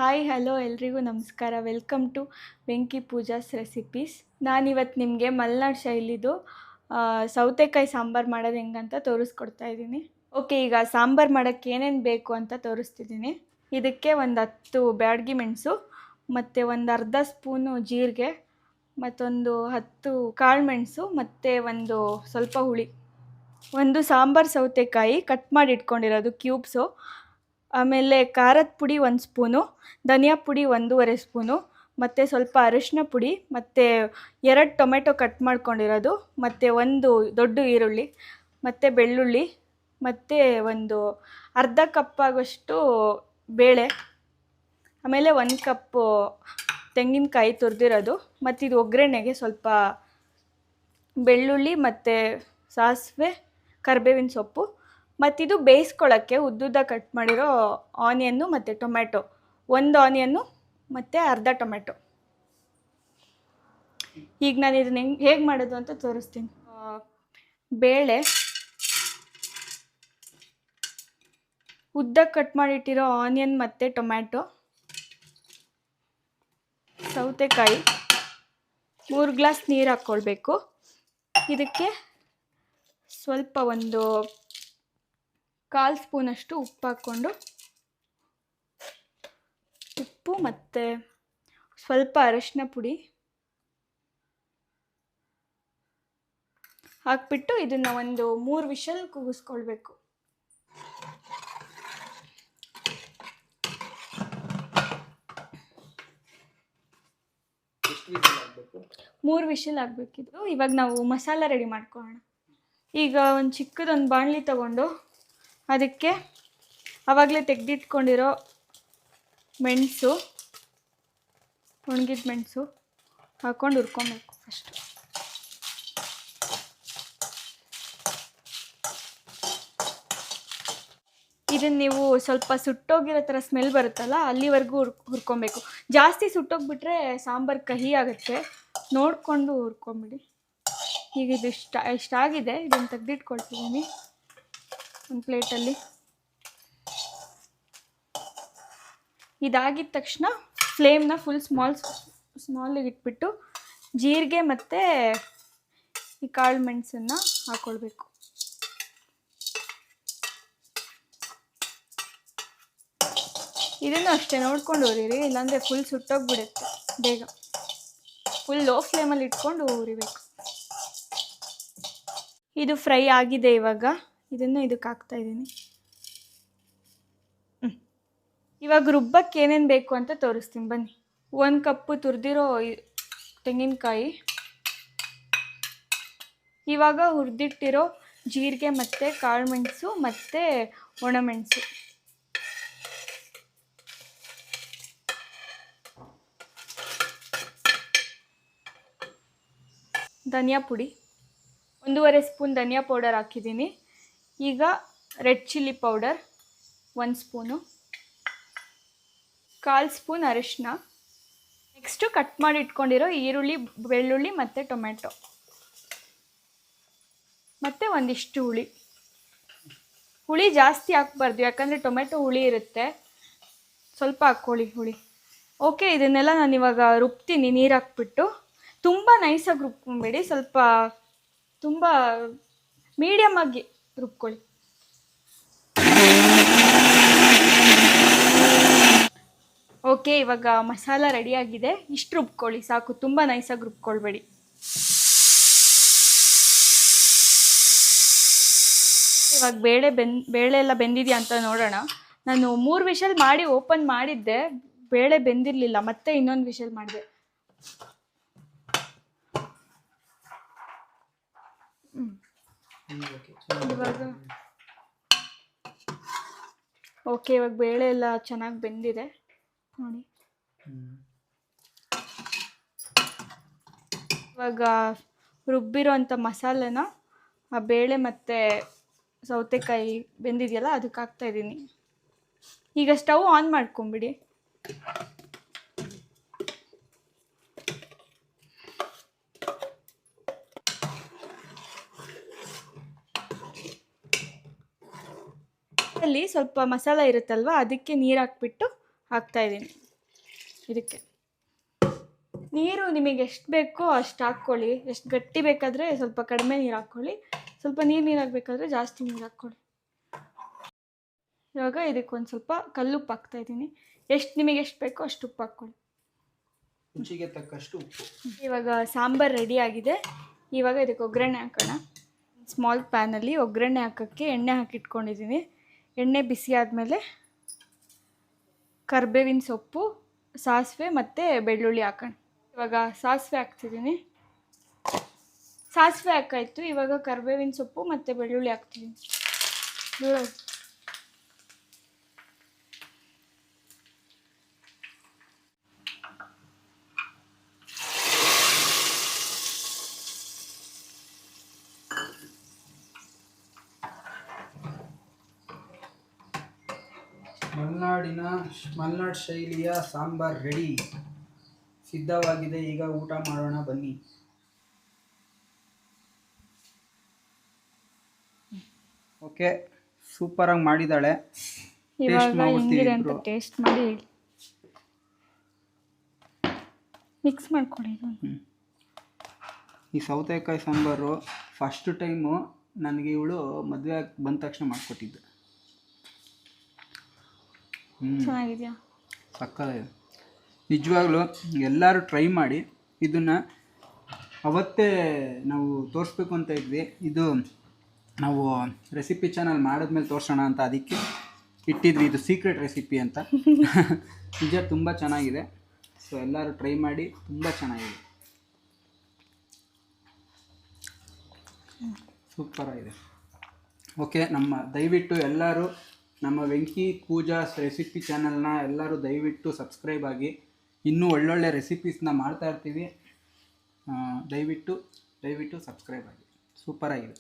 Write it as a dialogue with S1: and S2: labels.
S1: Hi hello ಎಲ್ರಿಗೂ ನಮಸ್ಕಾರ. Welcome to Venki Pooja's recipes. ನಾನಿವತ್ತು ನಿಮಗೆ ಮಲೆನಾಡು ಶೈಲಿದು ಸೌತೆಕಾಯಿ ಸಾಂಬಾರು ಮಾಡೋದು ಹೆಂಗಂತ ತೋರಿಸ್ಕೊಡ್ತಾ ಇದ್ದೀನಿ. ಓಕೆ, ಈಗ ಸಾಂಬಾರು ಮಾಡೋಕ್ಕೆ ಏನೇನು ಬೇಕು ಅಂತ ತೋರಿಸ್ತಿದ್ದೀನಿ. ಇದಕ್ಕೆ ಒಂದು 10 ಬ್ಯಾಡಗಿ ಮೆಣಸು ಮತ್ತು ಒಂದು ಅರ್ಧ ಸ್ಪೂನು ಜೀರಿಗೆ ಮತ್ತೊಂದು 10 ಕಾಳು ಮೆಣಸು ಮತ್ತು ಒಂದು ಸ್ವಲ್ಪ ಹುಳಿ, ಒಂದು ಸಾಂಬಾರು ಸೌತೆಕಾಯಿ ಕಟ್ ಮಾಡಿ ಇಟ್ಕೊಂಡಿರೋದು ಕ್ಯೂಬ್ಸು, ಆಮೇಲೆ ಖಾರದ ಪುಡಿ 1 ಸ್ಪೂನು, ಧನಿಯಾ ಪುಡಿ 1.5 ಸ್ಪೂನು, ಮತ್ತು ಸ್ವಲ್ಪ ಅರಿಶಿನ ಪುಡಿ, ಮತ್ತು 2 ಟೊಮೆಟೊ ಕಟ್ ಮಾಡ್ಕೊಂಡಿರೋದು, ಮತ್ತು ಒಂದು ದೊಡ್ಡ ಈರುಳ್ಳಿ, ಮತ್ತು ಬೆಳ್ಳುಳ್ಳಿ, ಮತ್ತು ಒಂದು ಅರ್ಧ ಕಪ್ಪಾಗೋಷ್ಟು ಬೇಳೆ, ಆಮೇಲೆ 1 ಕಪ್ಪು ತೆಂಗಿನಕಾಯಿ ತುರಿದಿರೋದು, ಮತ್ತು ಇದು ಒಗ್ಗರಣೆಗೆ ಸ್ವಲ್ಪ ಬೆಳ್ಳುಳ್ಳಿ ಮತ್ತು ಸಾಸಿವೆ, ಕರಿಬೇವಿನ ಸೊಪ್ಪು, ಮತ್ತಿದು ಬೇಯಿಸ್ಕೊಳ್ಳೋಕ್ಕೆ ಉದ್ದುದ್ದ ಕಟ್ ಮಾಡಿರೋ ಆನಿಯನ್ನು ಮತ್ತು ಟೊಮೆಟೊ, 1 ಆನಿಯನ್ನು ಮತ್ತು ಅರ್ಧ ಟೊಮೆಟೊ. ಈಗ ನಾನು ಇದನ್ನ ಹೇಗೆ ಮಾಡೋದು ಅಂತ ತೋರಿಸ್ತೀನಿ. ಬೇಳೆ, ಉದ್ದ ಕಟ್ ಮಾಡಿಟ್ಟಿರೋ ಆನಿಯನ್ ಮತ್ತು ಟೊಮ್ಯಾಟೊ, ಸೌತೆಕಾಯಿ, 3 ಗ್ಲಾಸ್ ನೀರು ಹಾಕ್ಕೊಳ್ಬೇಕು. ಇದಕ್ಕೆ ಸ್ವಲ್ಪ ಒಂದು 1/4 ಸ್ಪೂನಷ್ಟು ಉಪ್ಪು ಹಾಕ್ಕೊಂಡು, ಉಪ್ಪು ಮತ್ತು ಸ್ವಲ್ಪ ಅರಿಶಿನ ಪುಡಿ ಹಾಕ್ಬಿಟ್ಟು ಇದನ್ನು ಒಂದು 3 ವಿಷಲ್ ಕೂಗಿಸ್ಕೊಳ್ಬೇಕು. 3 ವಿಷಲ್ ಆಗಬೇಕಿದ್ದು. ಇವಾಗ ನಾವು ಮಸಾಲ ರೆಡಿ ಮಾಡ್ಕೊಳ್ಳೋಣ. ಈಗ ಒಂದು ಚಿಕ್ಕದೊಂದು ಬಾಣಲಿ ತಗೊಂಡು ಅದಕ್ಕೆ ಆವಾಗಲೇ ತೆಗೆದಿಟ್ಕೊಂಡಿರೋ ಮೆಣಸು, ಒಣಗಿದ ಮೆಣಸು ಹಾಕ್ಕೊಂಡು ಹುರ್ಕೊಬೇಕು ಫಸ್ಟು. ಇದನ್ನು ನೀವು ಸ್ವಲ್ಪ ಸುಟ್ಟೋಗಿರೋ ಥರ ಸ್ಮೆಲ್ ಬರುತ್ತಲ್ಲ ಅಲ್ಲಿವರೆಗೂ ಹುರ್ಕೊಬೇಕು. ಜಾಸ್ತಿ ಸುಟ್ಟೋಗ್ಬಿಟ್ರೆ ಸಾಂಬಾರು ಕಹಿ ಆಗುತ್ತೆ, ನೋಡಿಕೊಂಡು ಹುರ್ಕೊಂಬಿಡಿ. ಈಗ ಇದು ಇಷ್ಟಾಗಿದೆ. ಇದನ್ನು ತೆಗೆದಿಟ್ಕೊಳ್ತಿದ್ದೀನಿ ಒಂದು ಪ್ಲೇಟಲ್ಲಿ. ಇದಾಗಿದ ತಕ್ಷಣ ಫ್ಲೇಮ್ನ ಫುಲ್ ಸ್ಮಾಲಿಗೆ ಇಟ್ಬಿಟ್ಟು ಜೀರಿಗೆ ಮತ್ತು ಈ ಕಾಳು ಮೆಣಸನ್ನು ಹಾಕ್ಕೊಳ್ಬೇಕು. ಇದನ್ನು ಅಷ್ಟೇ ನೋಡ್ಕೊಂಡು ಹುರಿರಿ, ಇಲ್ಲಾಂದರೆ ಫುಲ್ ಸುಟ್ಟೋಗ್ಬಿಡುತ್ತೆ ಬೇಗ. ಫುಲ್ ಲೋ ಫ್ಲೇಮಲ್ಲಿ ಇಟ್ಕೊಂಡು ಹುರಿಬೇಕು. ಇದು ಫ್ರೈ ಆಗಿದೆ. ಇವಾಗ ಇದನ್ನು ಇದಕ್ಕೆ ಹಾಕ್ತಾಯಿದ್ದೀನಿ. ಇವಾಗ ರುಬ್ಬಕ್ಕೆ ಏನೇನು ಬೇಕು ಅಂತ ತೋರಿಸ್ತೀನಿ ಬನ್ನಿ. 1 ಕಪ್ಪು ತುರಿದಿರೋ ತೆಂಗಿನಕಾಯಿ, ಇವಾಗ ಹುರಿದಿಟ್ಟಿರೋ ಜೀರಿಗೆ ಮತ್ತು ಕಾಳು ಮೆಣಸು ಮತ್ತು ಒಣಮೆಣಸು, ಧನಿಯಾ ಪುಡಿ 1.5 ಸ್ಪೂನ್ ಧನಿಯಾ ಪೌಡರ್ ಹಾಕಿದ್ದೀನಿ. ಈಗ red chilli powder 1 spoon, 1/4 spoon ಅರಿಶಿನ, ನೆಕ್ಸ್ಟು ಕಟ್ ಮಾಡಿ ಇಟ್ಕೊಂಡಿರೋ ಈರುಳ್ಳಿ, ಬೆಳ್ಳುಳ್ಳಿ ಮತ್ತು ಟೊಮೆಟೊ, ಮತ್ತು ಒಂದಿಷ್ಟು ಹುಳಿ ಜಾಸ್ತಿ ಹಾಕ್ಬಾರ್ದು, ಯಾಕಂದರೆ ಟೊಮೆಟೊ ಹುಳಿ ಇರುತ್ತೆ, ಸ್ವಲ್ಪ ಹಾಕ್ಕೊಳ್ಳಿ ಹುಳಿ. ಓಕೆ, ಇದನ್ನೆಲ್ಲ ನಾನು ಇವಾಗ ರುಬ್ತೀನಿ ನೀರು ಹಾಕ್ಬಿಟ್ಟು. ತುಂಬ ನೈಸಾಗಿ ರುಬ್ಕೊಂಬೇಡಿ, ಸ್ವಲ್ಪ ತುಂಬ ಮೀಡಿಯಮ್ ಆಗಿ ರುಬ್ಕೊಳ್ಳಿ. ಓಕೆ, ಇವಾಗ ಮಸಾಲ ರೆಡಿಯಾಗಿದೆ. ಇಷ್ಟು ರುಬ್ಕೊಳ್ಳಿ ಸಾಕು, ತುಂಬ ನೈಸಾಗಿ ರುಬ್ಕೊಳ್ಬೇಡಿ. ಇವಾಗ ಬೇಳೆ ಎಲ್ಲ ಬೆಂದಿದೆಯಾ ಅಂತ ನೋಡೋಣ. ನಾನು 3 ವಿಷಲ್ ಮಾಡಿ ಓಪನ್ ಮಾಡಿದ್ದೆ, ಬೇಳೆ ಬೆಂದಿರಲಿಲ್ಲ, ಮತ್ತೆ ಇನ್ನೊಂದು ವಿಷಲ್ ಮಾಡಿದೆ. ಇವಾಗ ಬೇಳೆ ಎಲ್ಲ ಚೆನ್ನಾಗಿ ಬೆಂದಿದೆ ನೋಡಿ. ಇವಾಗ ರುಬ್ಬಿರೋ ಅಂಥ ಮಸಾಲೆನ ಆ ಬೇಳೆ ಮತ್ತು ಸೌತೆಕಾಯಿ ಬೆಂದಿದೆಯಲ್ಲ ಅದಕ್ಕೆ ಹಾಕ್ತಾಯಿದ್ದೀನಿ. ಈಗ ಸ್ಟವ್ ಆನ್ ಮಾಡ್ಕೊಂಬಿಡಿ. ಅಲ್ಲಿ ಸ್ವಲ್ಪ ಮಸಾಲ ಇರುತ್ತಲ್ವ, ಅದಕ್ಕೆ ನೀರು ಹಾಕ್ಬಿಟ್ಟು ಹಾಕ್ತಾಯಿದ್ದೀನಿ. ಇದಕ್ಕೆ ನೀರು ನಿಮಗೆ ಎಷ್ಟು ಬೇಕೋ ಅಷ್ಟು ಹಾಕ್ಕೊಳ್ಳಿ. ಎಷ್ಟು ಗಟ್ಟಿ ಬೇಕಾದರೆ ಸ್ವಲ್ಪ ಕಡಿಮೆ ನೀರು ಹಾಕ್ಕೊಳ್ಳಿ, ಸ್ವಲ್ಪ ನೀರು ಹಾಕಬೇಕಾದ್ರೆ ಜಾಸ್ತಿ ನೀರು ಹಾಕ್ಕೊಳ್ಳಿ. ಇವಾಗ ಇದಕ್ಕೊಂದು ಸ್ವಲ್ಪ ಕಲ್ಲುಪ್ಪು ಹಾಕ್ತಾಯಿದ್ದೀನಿ. ನಿಮಗೆ ಎಷ್ಟು ಬೇಕೋ ಅಷ್ಟು ಉಪ್ಪು ಹಾಕ್ಕೊಳ್ಳಿ.
S2: ರುಚಿಗೆ ತಕ್ಕಷ್ಟು ಉಪ್ಪು.
S1: ಇವಾಗ ಸಾಂಬಾರು ರೆಡಿ ಆಗಿದೆ. ಇವಾಗ ಇದಕ್ಕೆ ಒಗ್ಗರಣೆ ಹಾಕೋಣ. ಸ್ಮಾಲ್ ಪ್ಯಾನಲ್ಲಿ ಒಗ್ಗರಣೆ ಹಾಕೋಕ್ಕೆ ಎಣ್ಣೆ ಹಾಕಿಟ್ಕೊಂಡಿದ್ದೀನಿ. ಎಣ್ಣೆ ಬಿಸಿ ಆದಮೇಲೆ ಕರಿಬೇವಿನ ಸೊಪ್ಪು, ಸಾಸಿವೆ ಮತ್ತು ಬೆಳ್ಳುಳ್ಳಿ ಹಾಕೋಣ. ಇವಾಗ ಸಾಸಿವೆ ಹಾಕ್ತಿದ್ದೀನಿ. ಸಾಸಿವೆ ಹಾಕಾಯಿತು. ಇವಾಗ ಕರಿಬೇವಿನ ಸೊಪ್ಪು ಮತ್ತು ಬೆಳ್ಳುಳ್ಳಿ ಹಾಕ್ತಿದ್ದೀನಿ.
S2: ಮಲೆನಾಡು ಶೈಲಿಯ ಸಾಂಬಾರ್ ರೆಡಿ, ಸಿದ್ಧವಾಗಿದೆ. ಈಗ ಊಟ ಮಾಡೋಣ ಬನ್ನಿ. ಓಕೆ, ಸೂಪರಾಗಿ ಮಾಡಿದ್ದಾಳೆ.
S1: ಇವಾಗ ಹೆಂಗಿದೆ ಅಂತ ಟೇಸ್ಟ್ ಮಾಡಿ ಹೇಳಿ. ಮಿಕ್ಸ್ ಮಾಡ್ಕೊಳ್ಳಿ.
S2: ಈ ಸೌತೆಕಾಯಿ ಸಾಂಬಾರು ಫಸ್ಟ್ ಟೈಮು ನನಗೆ ಇವಳು ಮದುವೆ ಬಂದ ತಕ್ಷಣ ಮಾಡಿಕೊಟ್ಟಿದ್ದು.
S1: ಚೆನ್ನಾಗಿದೆಯಾ?
S2: ಸಕ್ಕತ್ತಾಗಿದೆ ನಿಜವಾಗ್ಲೂ. ಎಲ್ಲರೂ ಟ್ರೈ ಮಾಡಿ. ಇದನ್ನು ಅವತ್ತೇ ನಾವು ತೋರಿಸ್ಬೇಕು ಅಂತ ಇದ್ವಿ. ಇದು ನಾವು ರೆಸಿಪಿ ಚಾನಲ್ ಮಾಡಿದ್ಮೇಲೆ ತೋರಿಸೋಣ ಅಂತ ಅದಕ್ಕೆ ಇಟ್ಟಿದ್ವಿ. ಇದು ಸೀಕ್ರೆಟ್ ರೆಸಿಪಿ ಅಂತ. ನಿಜ ತುಂಬ ಚೆನ್ನಾಗಿದೆ. ಸೊ ಎಲ್ಲರೂ ಟ್ರೈ ಮಾಡಿ, ತುಂಬ ಚೆನ್ನಾಗಿದೆ, ಸೂಪರಾಗಿದೆ. ಓಕೆ, ದಯವಿಟ್ಟು ಎಲ್ಲರೂ ನಮ್ಮ ವೆಂಕಿ ಪೂಜಾಸ್ ರೆಸಿಪಿ ಚಾನಲ್ನ ಎಲ್ಲರೂ ದಯವಿಟ್ಟು ಸಬ್ಸ್ಕ್ರೈಬ್ ಆಗಿ. ಇನ್ನೂ ಒಳ್ಳೊಳ್ಳೆ ರೆಸಿಪೀಸ್ನ ಮಾಡ್ತಾ ಇರ್ತೀವಿ. ದಯವಿಟ್ಟು ಸಬ್ಸ್ಕ್ರೈಬ್ ಆಗಿ. ಸೂಪರಾಗಿದೆ.